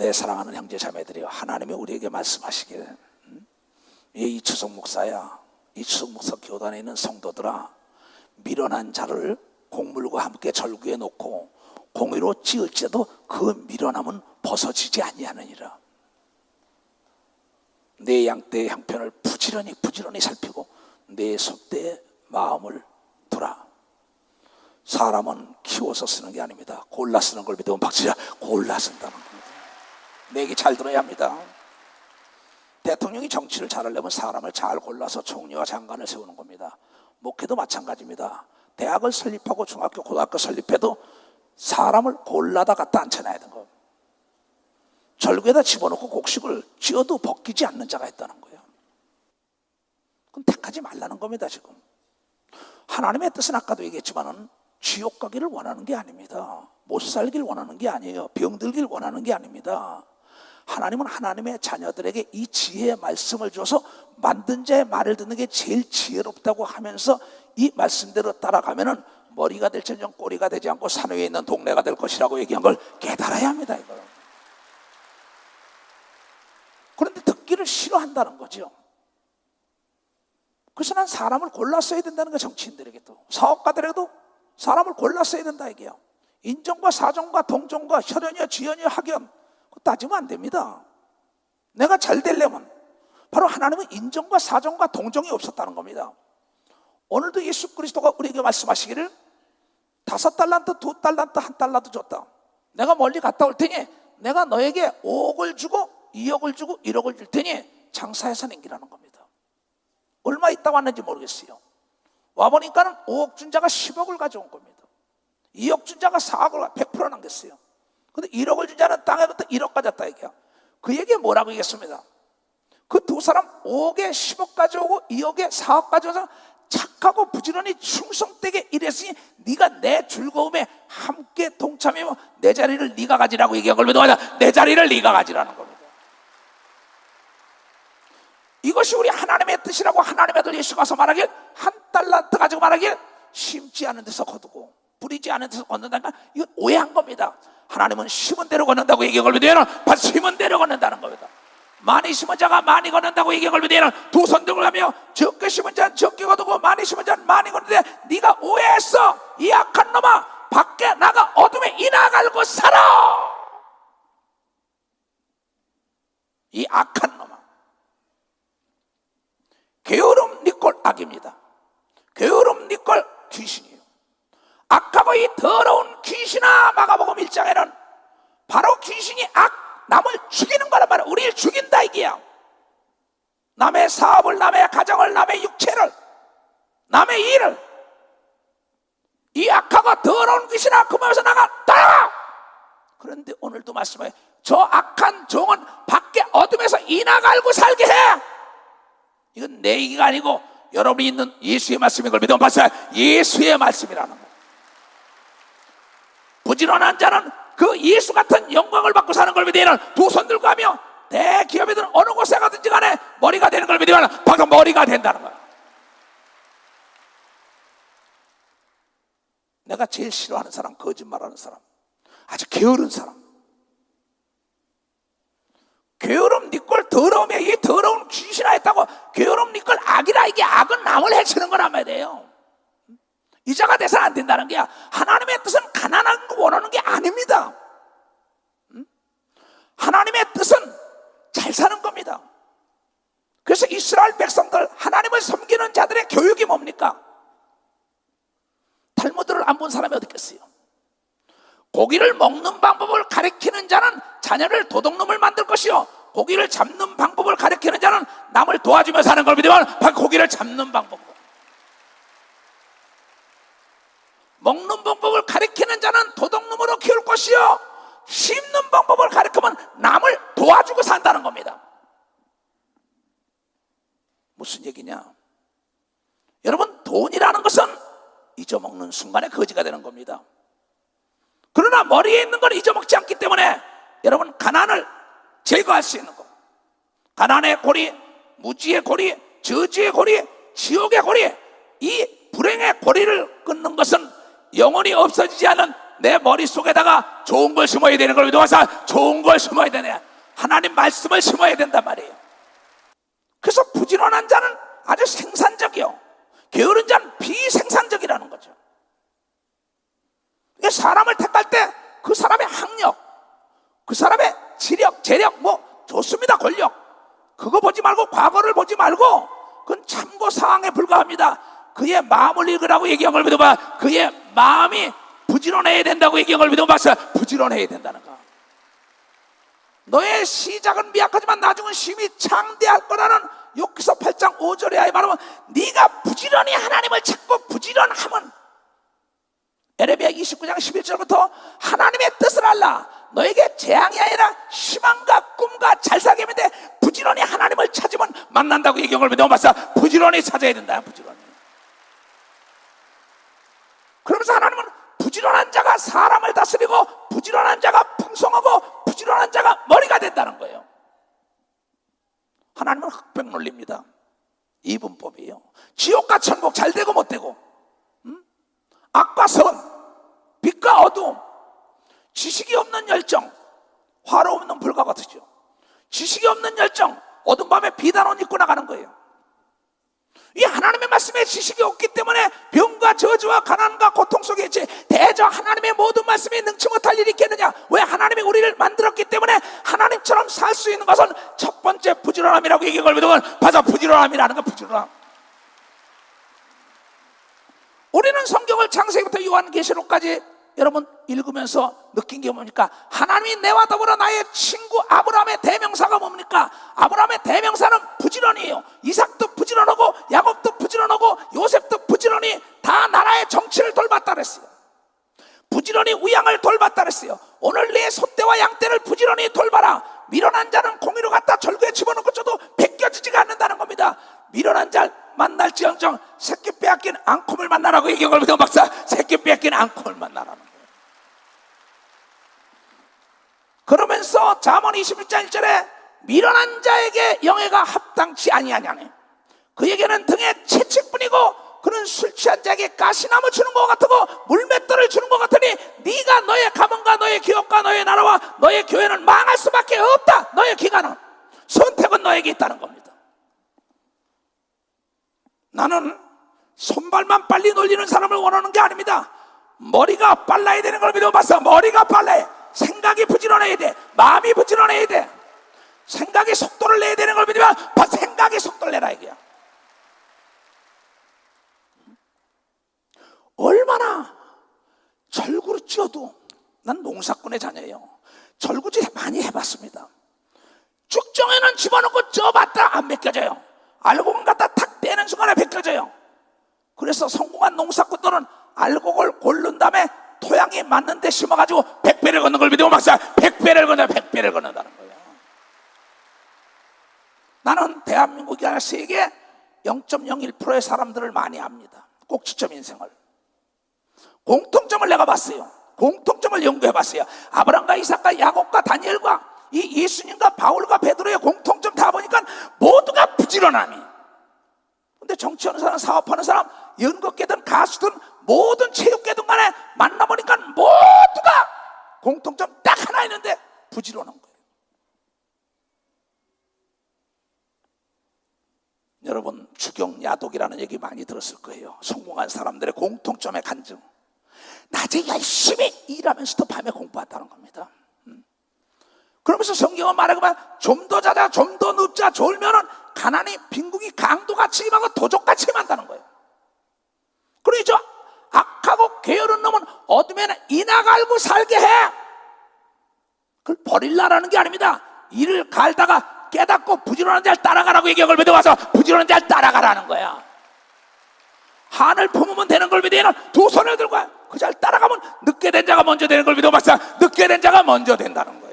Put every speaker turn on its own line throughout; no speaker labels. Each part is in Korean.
내 사랑하는 형제 자매들이여, 하나님이 우리에게 말씀하시길, 이추석 목사야, 이추석 목사 교단에 있는 성도들아, 미련한 자를 곡물과 함께 절구에 놓고 공의로 찌을지라도 그 미련함은 벗어지지 아니하느니라. 내 양떼의 형편을 부지런히 살피고 내 속대에 마음을 두라. 사람은 키워서 쓰는 게 아닙니다. 골라 쓰는 걸 믿으면 박수야. 골라 쓴다는 겁니다. 내 얘기 잘 들어야 합니다. 대통령이 정치를 잘하려면 사람을 잘 골라서 총리와 장관을 세우는 겁니다. 목회도 마찬가지입니다. 대학을 설립하고 중학교, 고등학교 설립해도 사람을 골라다 갖다 앉혀놔야 되는 거예요. 절구에다 집어넣고 곡식을 쥐어도 벗기지 않는 자가 있다는 거예요. 그건 택하지 말라는 겁니다. 지금 하나님의 뜻은 아까도 얘기했지만은 지옥 가기를 원하는 게 아닙니다. 못 살길 원하는 게 아니에요. 병들길 원하는 게 아닙니다. 하나님은 하나님의 자녀들에게 이 지혜의 말씀을 줘서 만든 자의 말을 듣는 게 제일 지혜롭다고 하면서 이 말씀대로 따라가면은 머리가 될지언정 꼬리가 되지 않고 산 위에 있는 동네가 될 것이라고 얘기한 걸 깨달아야 합니다. 이걸. 그런데 듣기를 싫어한다는 거죠. 그래서 난 사람을 골라 써야 된다는 거, 정치인들에게도 사업가들에게도 사람을 골라 써야 된다 이게요. 인정과 사정과 동정과 혈연이와 지연이와 학연 그거 따지면 안 됩니다. 내가 잘 되려면 바로 하나님은 인정과 사정과 동정이 없었다는 겁니다. 오늘도 예수 그리스도가 우리에게 말씀하시기를 5달란트, 2달란트, 1달란트 줬다. 내가 멀리 갔다 올 테니 내가 너에게 5억을 주고 2억을 주고 1억을 줄 테니 장사해서 남기라는 겁니다. 얼마 있다고 왔는지 모르겠어요. 와보니까는 5억 준 자가 10억을 가져온 겁니다. 2억 준 자가 4억을 100% 남겼어요. 근데 1억을 준 자는 땅에부터 1억 가졌다 얘기야. 그 얘기에 뭐라고 얘기했습니다. 그 두 사람 5억에 10억 가져오고 2억에 4억 가져와서 착하고 부지런히 충성되게 일했으니 네가 내 즐거움에 함께 동참하며 내 자리를 네가 가지라고 얘기한 걸 믿어가자. 내 자리를 네가 가지라는 겁니다. 이것이 우리 하나님의 뜻이라고 하나님의 아들 예수가 와서 말하길, 1달란트 가지고 말하길, 심지 않은 데서 거두고 뿌리지 않은 데서 걷는다니까 이건 오해한 겁니다. 하나님은 심은 대로 걷는다고 얘기한 걸 믿으면 심은 대로 걷는다는 겁니다. 많이 심은 자가 많이 걷는다고 얘기한 걸 믿으면 두 손 들고 가며 적게 심은 자는 적게 거두고 많이 심은 자는 많이 걷는데 네가 오해했어. 이 악한 놈아, 밖에 나가 어둠에 이나 갈고 살아. 이 악한 놈아, 게으름 니꼴 악입니다. 게으름 니꼴 귀신이에요. 악하고 이 더러운 귀신아, 마가복음 1장에는 바로 귀신이 남을 죽이는 거란 말이야. 우리를 죽인다 이게야. 남의 사업을, 남의 가정을, 남의 육체를, 남의 일을, 이 악하고 더러운 귀신아 그 몸에서 따라가. 그런데 오늘도 말씀해, 저 악한 종은 밖에 어둠에서 이나 갈고 살게 해. 이건 내 얘기가 아니고 여러분이 있는 예수의 말씀인 걸 믿으면 봤어요. 예수의 말씀이라는 거예요. 부지런한 자는 그 예수 같은 영광을 받고 사는 걸 믿으면 두 손 들고 하며 대기업이든 어느 곳에 가든지 간에 머리가 되는 걸 믿으면 바로 머리가 된다는 거야. 내가 제일 싫어하는 사람, 거짓말하는 사람, 아주 게으른 사람. 게으름 니꼴 더러움에 이 더러운 귀신아 했다고 게으름 니꼴 악이라. 이게 악은 남을 해치는 거란 말이에요. 이자가 돼서는 안 된다는 게야. 하나님의 뜻은 가난한 거 원하는 게 아닙니다. 하나님의 뜻은 잘 사는 겁니다. 그래서 이스라엘 백성들, 하나님을 섬기는 자들의 교육이 뭡니까? 탈무드를 안 본 사람이 어디 있겠어요? 고기를 먹는 방법을 가르치는 자는 자녀를 도둑놈을 만들 것이요, 고기를 잡는 방법을 가르치는 자는 남을 도와주며 사는 걸 믿으면 고기를 잡는 방법, 먹는 방법을 가르치는 자는 도둑놈으로 키울 것이요, 심는 방법을 가르치면 남을 도와주고 산다는 겁니다. 무슨 얘기냐? 여러분, 돈이라는 것은 잊어먹는 순간에 거지가 되는 겁니다. 그러나 머리에 있는 건 잊어먹지 않기 때문에 여러분, 가난을 제거할 수 있는 것, 가난의 고리, 무지의 고리, 저주의 고리, 지옥의 고리, 이 불행의 고리를 끊는 것은 영원히 없어지지 않은 내 머릿속에다가 좋은 걸 심어야 되는 걸 믿어서 좋은 걸 심어야 되네. 하나님 말씀을 심어야 된단 말이에요. 그래서 부지런한 자는 아주 생산적이요, 게으른 자는 비생산적이라는 거죠. 사람을 택할 때 그 사람의 학력, 그 사람의 지력, 재력, 뭐 좋습니다, 권력, 그거 보지 말고, 과거를 보지 말고, 그건 참고사항에 불과합니다. 그의 마음을 읽으라고 얘기한 걸 믿어봐. 그의 마음이 부지런해야 된다고 얘기한 걸 믿어봐. 부지런해야 된다는 거. 너의 시작은 미약하지만 나중은 심히 창대할 거라는 욥기서 8장 5절에 하여 말하면, 네가 부지런히 하나님을 찾고 부지런하면, 에레미야 29장 11절부터 하나님의 뜻을 알라. 너에게 재앙이 아니라 희망과 꿈과 잘 살게 하면 돼. 부지런히 하나님을 찾으면 만난다고 얘기한 걸 믿어봤어. 부지런히 찾아야 된다. 부지런히. 그러면서 하나님은 부지런한 자가 사람을 다스리고, 부지런한 자가 풍성하고, 부지런한 자가 머리가 된다는 거예요. 하나님은 흑백 논리입니다. 이분법이에요. 지옥과 천국, 잘 되고 못 되고, 악과 선, 빛과 어두움, 지식이 없는 열정, 화로 없는 불과 같으죠. 지식이 없는 열정, 어두운 밤에 비단 옷 입고 나가는 거예요. 이 하나님의 말씀에 지식이 없기 때문에 병과 저주와 가난과 고통 속에 있지, 대저 하나님의 모든 말씀에 능치 못할 일이 있겠느냐? 왜? 하나님이 우리를 만들었기 때문에 하나님처럼 살 수 있는 것은 첫 번째 부지런함이라고 얘기한 걸 믿으면, 맞아, 부지런함이라는 거. 부지런함. 우리는 성경을 창세기부터 요한계시록까지 여러분 읽으면서 느낀 게 뭡니까? 하나님이 내와 더불어 나의 친구 아브라함의 대명사가 뭡니까? 아브라함의 대명사는 부지런이에요. 이삭도 부지런하고, 야곱도 부지런하고, 요셉도 부지런히 다 나라의 정치를 돌봤다 그랬어요. 부지런히 우양을 돌봤다 그랬어요. 오늘 내 소떼와 양떼를 부지런히 돌봐라. 미련한 자는 공의로 갖다 절구에 집어넣고 줘도 벗겨지지가 않는다는 겁니다. 미련한 자 만날지언정 새끼 빼앗긴 앙콤을 만나라고 얘기한 걸 믿어 박사. 새끼 빼앗긴 앙콤을 만나라는 거예요. 그러면서 잠언 21장 1절에 미련한 자에게 영예가 합당치 아니하냐네. 그에게는 등에 채찍뿐이고 그는 술 취한 자에게 가시나무 주는 것 같고 물맷돌을 주는 것 같으니 네가 너의 가문과 너의 기업과 너의 나라와 너의 교회는 망할 수밖에 없다. 너의 기간은, 선택은 너에게 있다는 겁니다. 나는 손발만 빨리 놀리는 사람을 원하는 게 아닙니다. 머리가 빨라야 되는 걸 믿어봤어. 머리가 빨라야, 생각이 부지런해야 돼. 마음이 부지런해야 돼. 생각이 속도를 내야 되는 걸 믿으면 생각이 속도를 내라 이게야. 얼마나 절구를 찧어도, 난 농사꾼의 자녀예요. 절구질 많이 해봤습니다. 쭉정에는 집어넣고 쪄봤다 안 벗겨져요. 알곡은 갖다 탁 떼는 순간에 벗겨져요. 그래서 성공한 농사꾼들은 알곡을 고른 다음에 토양이 맞는 데 심어가지고 100배를 걷는 걸 믿으면 막상 100배를 걷는다는 거예요. 나는 대한민국이 아니라 세계 0.01%의 사람들을 많이 압니다. 꼭지점 인생을. 공통점을 내가 봤어요. 공통점을 연구해봤어요. 아브라함과 이삭과 야곱과 다니엘과 이 예수님과 바울과 베드로의 공통점 다 보니까 모두가 부지런함이. 근데 정치하는 사람, 사업하는 사람, 연극계든 가수든 모든 체육계든 간에 만나보니까 모두가 공통점 딱 하나 있는데 부지런한 거예요. 여러분, 주경야독이라는 얘기 많이 들었을 거예요. 성공한 사람들의 공통점의 간증. 낮에 열심히 일하면서도 밤에 공부한다는 겁니다. 그러면서 성경은 말하기만 좀 더 자자, 좀 더 눕자, 졸면은 가난이 빈궁이 강도같이 임하고 도적같이 임한다는 거예요. 그리고 저 악하고 게으른 놈은 어둠에는 이나 갈고 살게 해. 그걸 버릴라라는 게 아닙니다. 이를 갈다가 깨닫고 부지런한 자를 따라가라고 얘기한 걸 믿어와서 부지런한 자를 따라가라는 거야. 한을 품으면 되는 걸 믿으면 두 손을 들고 그 자를 따라가면 늦게 된 자가 먼저 되는 걸 믿어봤어. 늦게 된 자가 먼저 된다는 거예요.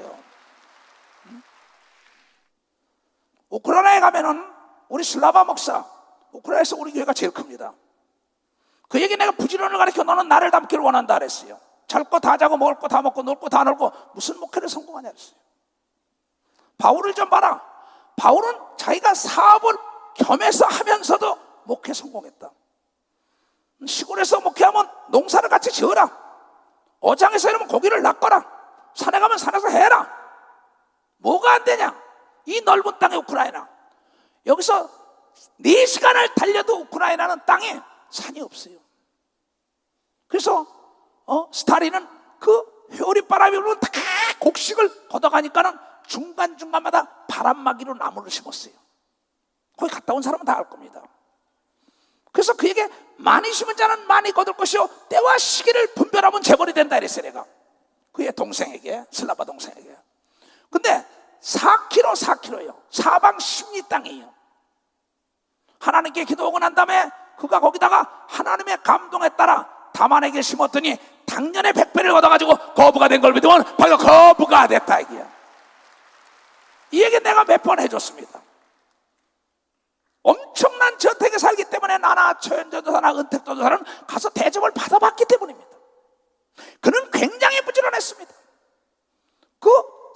우크라이나에 가면은 우리 슬라바 목사, 우크라이나에서 우리 교회가 제일 큽니다. 그에게 내가 부지런을 가르쳐 너는 나를 닮기를 원한다 그랬어요. 잘 거 다 자고 먹을 거 다 먹고 놀 거 다 놀고 무슨 목회를 성공하냐 그랬어요. 바울을 좀 봐라. 바울은 자기가 사업을 겸해서 하면서도 목회 성공했다. 시골에서 목회하면 농사를 같이 지어라. 어장에서 이러면 고기를 낚거라, 산에 가면 산에서 해라. 뭐가 안 되냐? 이 넓은 땅에 우크라이나, 여기서 4시간을 달려도 우크라이나는 땅에 산이 없어요. 그래서 스탈린은 그 회오리바람이 불면 다 곡식을 걷어가니까는 중간중간마다 바람막이로 나무를 심었어요. 거기 갔다 온 사람은 다 알 겁니다. 그래서 그에게 많이 심은 자는 많이 거둘 것이요 때와 시기를 분별하면 재벌이 된다 이랬어요. 내가 그의 동생에게, 슬라바 동생에게. 근데 4km예요. 사방 십리 땅이에요. 하나님께 기도하고 난 다음에 그가 거기다가 하나님의 감동에 따라 다만에게 심었더니 당년에 100배를 얻어가지고 거부가 된 걸 믿으면 바로 거부가 됐다 이게야. 이 얘기 내가 몇 번 해줬습니다. 엄청난 저택에 살기 때문에 나나 최현전도사나 은택전도사는 가서 대접을 받아봤기 때문입니다. 그는 굉장히 부지런했습니다. 그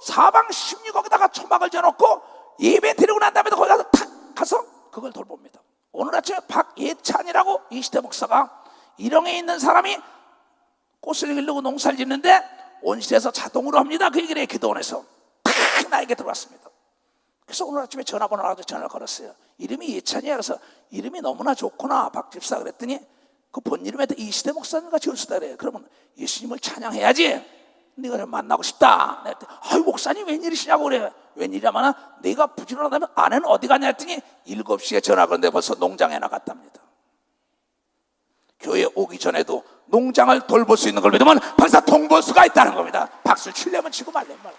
사방 십리 거기다가 초막을 지어놓고 예배 드리고 난 다음에도 거기 가서 탁 가서 그걸 돌봅니다. 오늘 아침에 박예찬이라고 이 시대 목사가 일용에 있는 사람이 꽃을 기르고 농사를 짓는데 온실에서 자동으로 합니다. 그 얘기를 해. 기도원에서 탁 나에게 들어왔습니다. 그래서 오늘 아침에 전화번호를 가지고 전화를 걸었어요. 이름이 예찬이야. 그래서 이름이 너무나 좋구나 박 집사 그랬더니 그 본 이름에도 이 시대 목사님과 지을 수다 그래요. 그러면 예수님을 찬양해야지. 네가 좀 만나고 싶다. 내가 아유 목사님 웬일이시냐고 그래. 웬일이냐면 내가 부지런하다면 아내는 어디 가냐 했더니 7시에 전화 걸었는데 벌써 농장에 나갔답니다. 교회 오기 전에도 농장을 돌볼 수 있는 걸 믿으면 벌써 돈 벌 수가 있다는 겁니다. 박수를 치려면 치고 말려면 말고.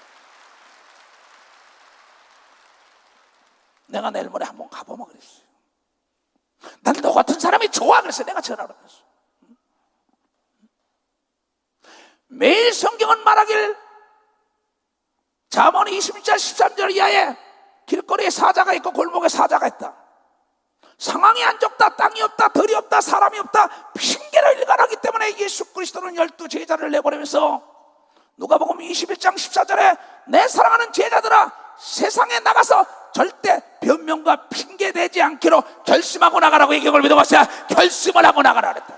내가 내일 모레 한번 가보면 그랬어요. 난 너 같은 사람이 좋아 그랬어요. 내가 전화를 했어. 매일 성경은 말하길 잠언 21장 13절 이하에 길거리에 사자가 있고 골목에 사자가 있다. 상황이 안 좋다, 땅이 없다, 덜이 없다, 사람이 없다 핑계를 일관하기 때문에 예수 그리스도는 12 제자를 내보내면서 누가복음 21장 14절에 내 사랑하는 제자들아 세상에 나가서 절대 변명과 핑계 대지 않기로 결심하고 나가라고 얘기를 믿어봤어요. 결심을 하고 나가라 그랬다.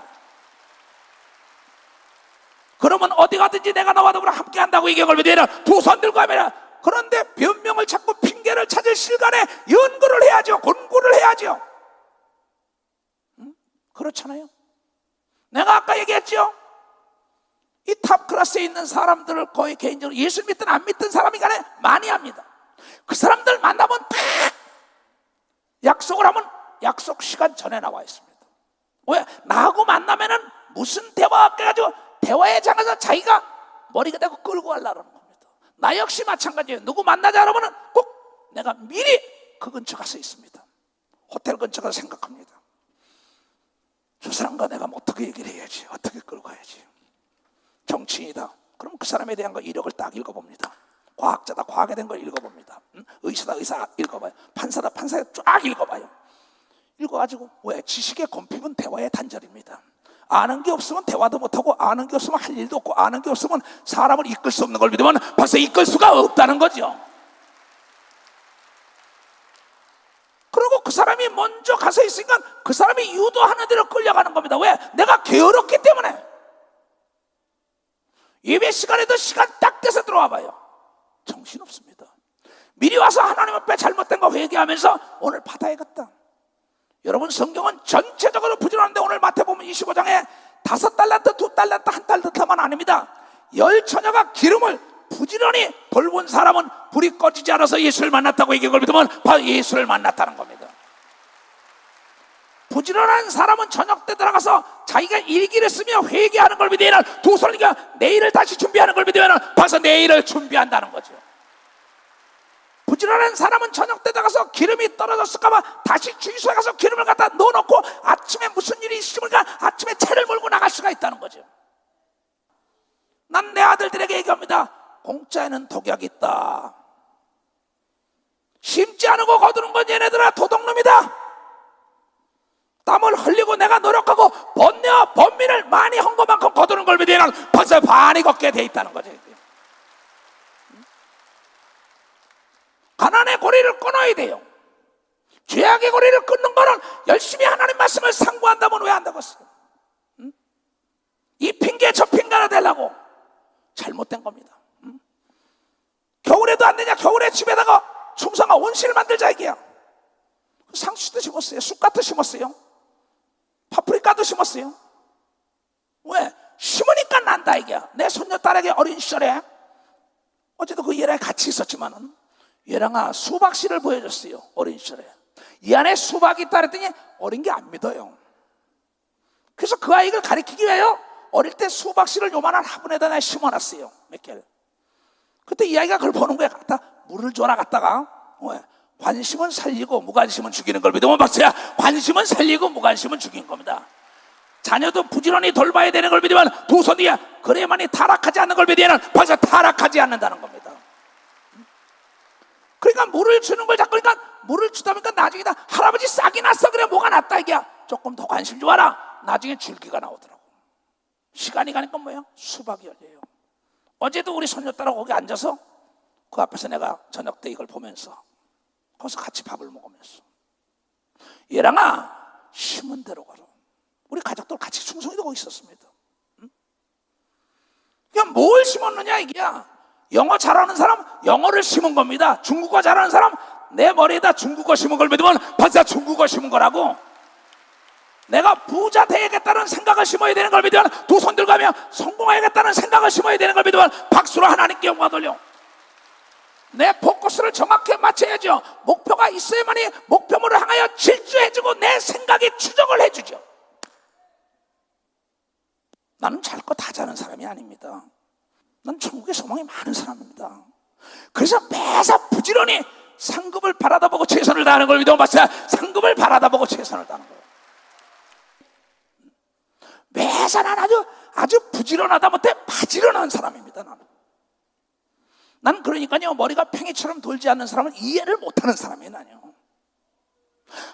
그러면 어디 가든지 내가 너와 더불어 함께 한다고 얘기를 믿으면 두 손 들고 하면, 그런데 변명을 찾고 핑계를 찾을 시간에 연구를 해야죠. 공부를 해야죠. 그렇잖아요. 내가 아까 얘기했죠. 이 탑 클래스에 있는 사람들을 거의 개인적으로 예수 믿든 안 믿든 사람이 간에 많이 합니다. 그 사람들 만나면 다 약속을 하면 약속 시간 전에 나와 있습니다. 왜? 나하고 만나면은 무슨 대화가 깨가지고 대화의 장에서 자기가 머리가 대고 끌고 가려는 겁니다. 나 역시 마찬가지예요. 누구 만나자 그러면은 꼭 내가 미리 그 근처 가서 있습니다. 호텔 근처 가서 생각합니다. 저 사람과 내가 어떻게 얘기를 해야지, 어떻게 끌고 가야지. 정치인이다. 그럼 그 사람에 대한 거 이력을 딱 읽어봅니다. 과학자다. 과학에 대한 걸 읽어봅니다. 의사다. 의사 읽어봐요. 판사다. 판사에 쫙 읽어봐요. 읽어가지고 왜? 지식의 권핍은 대화의 단절입니다. 아는 게 없으면 대화도 못하고 아는 게 없으면 할 일도 없고 아는 게 없으면 사람을 이끌 수 없는 걸 믿으면 벌써 이끌 수가 없다는 거죠. 그리고 그 사람이 먼저 가서 있으니까 그 사람이 유도하는 대로 끌려가는 겁니다. 왜? 내가 게으르기 때문에. 예배 시간에도 시간 딱 돼서 들어와 봐요. 정신없습니다. 미리 와서 하나님 앞에 잘못된 거 회개하면서 오늘 받아야겠다. 여러분 성경은 전체적으로 부지런한데 오늘 마태복음 25장에 5달란트, 2달란트, 1달란트만 아닙니다. 10처녀가 기름을 부지런히 돌본 사람은 불이 꺼지지 않아서 예수를 만났다고 얘기를 믿으면 바로 예수를 만났다는 겁니다. 부지런한 사람은 저녁 때 들어가서 자기가 일기를 쓰며 회개하는 걸 믿으면 두 손이가 내일을 다시 준비하는 걸 믿으면 벌써 내일을 준비한다는 거죠. 부지런한 사람은 저녁 때 나가서 기름이 떨어졌을까봐 다시 주유소에 가서 기름을 갖다 넣어놓고 아침에 무슨 일이 있으니까 아침에 차를 몰고 나갈 수가 있다는 거죠. 난 내 아들들에게 얘기합니다. 공짜에는 독약이 있다. 심지 않고 거두는 건 얘네들아 도둑놈이다. 땀을 흘리고 내가 노력하고 번뇌와 번민을 많이 한 것만큼 거두는 걸 믿으면 벌써 반이 걷게 돼 있다는 거죠. 가난의 고리를 끊어야 돼요. 죄악의 고리를 끊는 거는 열심히 하나님 말씀을 상고한다면 왜 한다고 했어요? 이 핑계 저 핑계나 되려고 잘못된 겁니다. 겨울에도 안 되냐? 겨울에 집에다가 충성아 온실을 만들자 이게야. 상추도 심었어요. 쑥갓도 심었어요. 파프리카도 심었어요. 왜? 심으니까 난다 이게야. 내 손녀딸에게 어린 시절에 어제도 그 얘랑 같이 있었지만은 얘랑아 수박씨를 보여줬어요. 어린 시절에 이 안에 수박이 있다 그랬더니 어린 게 안 믿어요. 그래서 그 아이를 가리키기 위하여 어릴 때 수박씨를 요만한 화분에다 내가 심어놨어요. 몇 개를. 그때 이 아이가 그걸 보는 거야. 갖다 물을 줘라 갔다가 왜? 관심은 살리고 무관심은 죽이는 걸 믿으면 박수야. 관심은 살리고 무관심은 죽이는 겁니다. 자녀도 부지런히 돌봐야 되는 걸 믿으면 두 손 뒤에 그래야만이 타락하지 않는 걸 믿으면 박수야. 타락하지 않는다는 겁니다. 그러니까 물을 주는 걸 자꾸 그러니까 물을 주다 보니까 나중에 다 할아버지 싹이 났어. 그래 뭐가 났다 이게야. 조금 더 관심 줘라. 나중에 줄기가 나오더라고. 시간이 가니까 뭐야? 수박이 열려요. 어제도 우리 손녀딸하고 거기 앉아서 그 앞에서 내가 저녁 때 이걸 보면서 거기서 같이 밥을 먹으면서 얘랑아 심은 대로 걸어. 우리 가족들 같이 충성이 되고 있었습니다. 그냥 뭘 심었느냐 이게야. 영어 잘하는 사람 영어를 심은 겁니다. 중국어 잘하는 사람 내 머리에다 중국어 심은 걸 믿으면 벌써 중국어 심은 거라고. 내가 부자 되야겠다는 생각을 심어야 되는 걸 믿으면 두 손 들고 가며 성공해야겠다는 생각을 심어야 되는 걸 믿으면 박수로 하나님께 영광 돌려. 내 포커스를 정확히 맞춰야죠. 목표가 있어야만이 목표물을 향하여 질주해주고 내 생각이 추적을 해주죠. 나는 잘 거 다 자는 사람이 아닙니다. 난 천국의 소망이 많은 사람입니다. 그래서 매사 부지런히 상급을 바라다 보고 최선을 다하는 걸 믿으면 봤어요. 상급을 바라다 보고 최선을 다하는 거예요. 매사 난 아주 부지런하다 못해 바지런한 사람입니다. 나는 그러니까요 머리가 팽이처럼 돌지 않는 사람은 이해를 못하는 사람이에요. 나는요.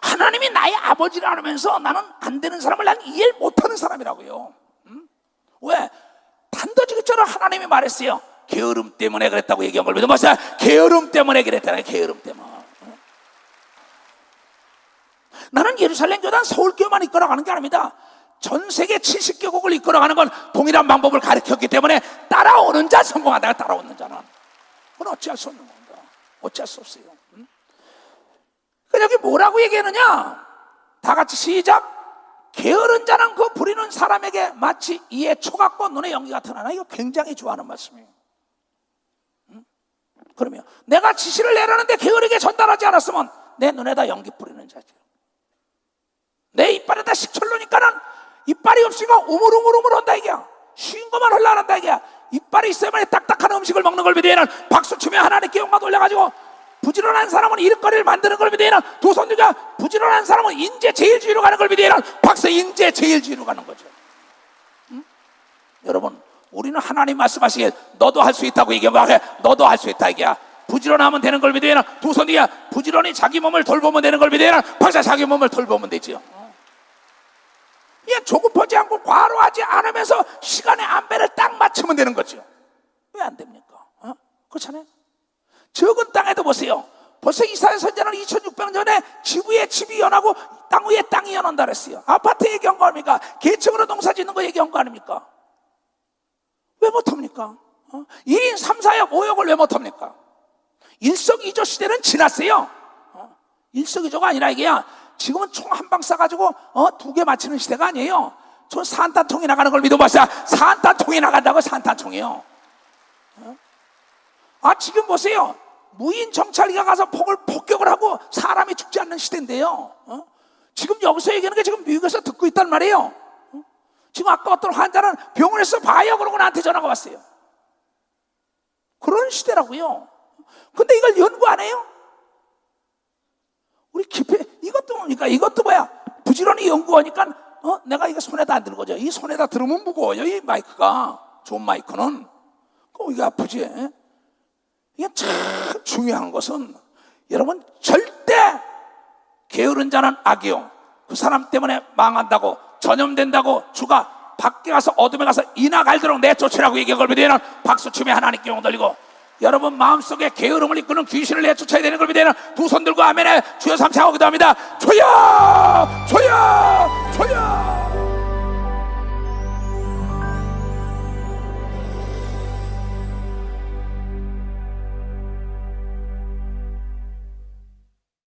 하나님이 나의 아버지라면서 나는 안 되는 사람을 난 이해를 못하는 사람이라고요. 왜? 단도직입적으로 하나님이 말했어요. 게으름 때문에 그랬다고 얘기한 걸 믿으면 봤어요. 게으름 때문에 그랬다는 게으름 때문에. 나는 예루살렘 교단 서울교회만 이끌어가는 게 아닙니다. 전 세계 70개국을 이끌어가는 건 동일한 방법을 가르쳤기 때문에 따라오는 자 성공한다. 따라오는 자는 그건 어찌할 수 없는 겁니다. 어찌할 수 없어요. 그 여기 뭐라고 얘기하느냐? 다 같이 시작. 게으른 자는 그 부리는 사람에게 마치 이에 초각과 눈의 연기 같은 하나. 이거 굉장히 좋아하는 말씀이에요. 그러면 내가 지시를 내려는데 게으르게 전달하지 않았으면 내 눈에다 연기 뿌리는 자죠. 내 이빨에다 식초를 넣으니까는 이빨이 없으니까 우물우물 한다 이게야. 쉬운 것만 하려고 한다 이게야. 이빨이 있어야만 딱딱한 음식을 먹는 걸 믿으면 박수 치며 하나님께 영광 돌려가지고 부지런한 사람은 일거리를 만드는 걸 믿으면 두 손 들자. 부지런한 사람은 인재제일주의로 가는 걸 믿으면 박수 인재제일주의로 가는 거죠. 여러분 우리는 하나님 말씀하시기에 너도 할 수 있다고 얘기하면 너도 할 수 있다 이게야. 부지런하면 되는 걸 믿으면 두 손 뒤에 부지런히 자기 몸을 돌보면 되는 걸 믿으면 박수 자기 몸을 돌보면 되지요. 그냥 조급하지 않고 과로하지 않으면서 시간의 안배를 딱 맞추면 되는 거죠. 왜 안 됩니까? 그렇잖아요. 적은 땅에도 보세요. 벌써 이사야 선지자는 2600년 전에 지구에 집이 연하고 땅 위에 땅이 연한다 그랬어요. 아파트 얘기한 거 아닙니까? 계층으로 농사 짓는 거 얘기한 거 아닙니까? 왜 못합니까? 1인 3, 4역, 5역을 왜 못합니까? 일석이조 시대는 지났어요. 일석이조가 아니라 이게야. 지금은 총 한 방 쏴가지고 2개 맞추는 시대가 아니에요. 저 산탄총이 나가는 걸 믿어봤어요. 산탄총이 나간다고 산탄총이요. 지금 보세요. 무인 정찰기가 가서 폭격을 하고 사람이 죽지 않는 시대인데요. 지금 여기서 얘기하는 게 지금 미국에서 듣고 있단 말이에요. 지금 아까 어떤 환자는 병원에서 봐요 그러고 나한테 전화가 왔어요. 그런 시대라고요. 근데 이걸 연구 안 해요? 우리 이것도 뭡니까? 이것도 뭐야? 부지런히 연구하니까 내가 이거 손에다 안 드는 거죠. 이 손에다 들으면 무거워요. 이 마이크가 좋은 마이크는 이게 아프지. 이게 참 중요한 것은 여러분 절대 게으른 자는 악이요 그 사람 때문에 망한다고 전염된다고 주가 밖에 가서 어둠에 가서 이나 갈도록 내쫓으라고 얘기한 걸 믿으면 박수 치며 하나님께 영광 돌리고 여러분 마음속에 게으름을 이끄는 귀신을 내쫓아야 되는 걸 믿으면 두 손 들고 아멘에 주여 삼창하고 기도합니다. 주여 주여 주여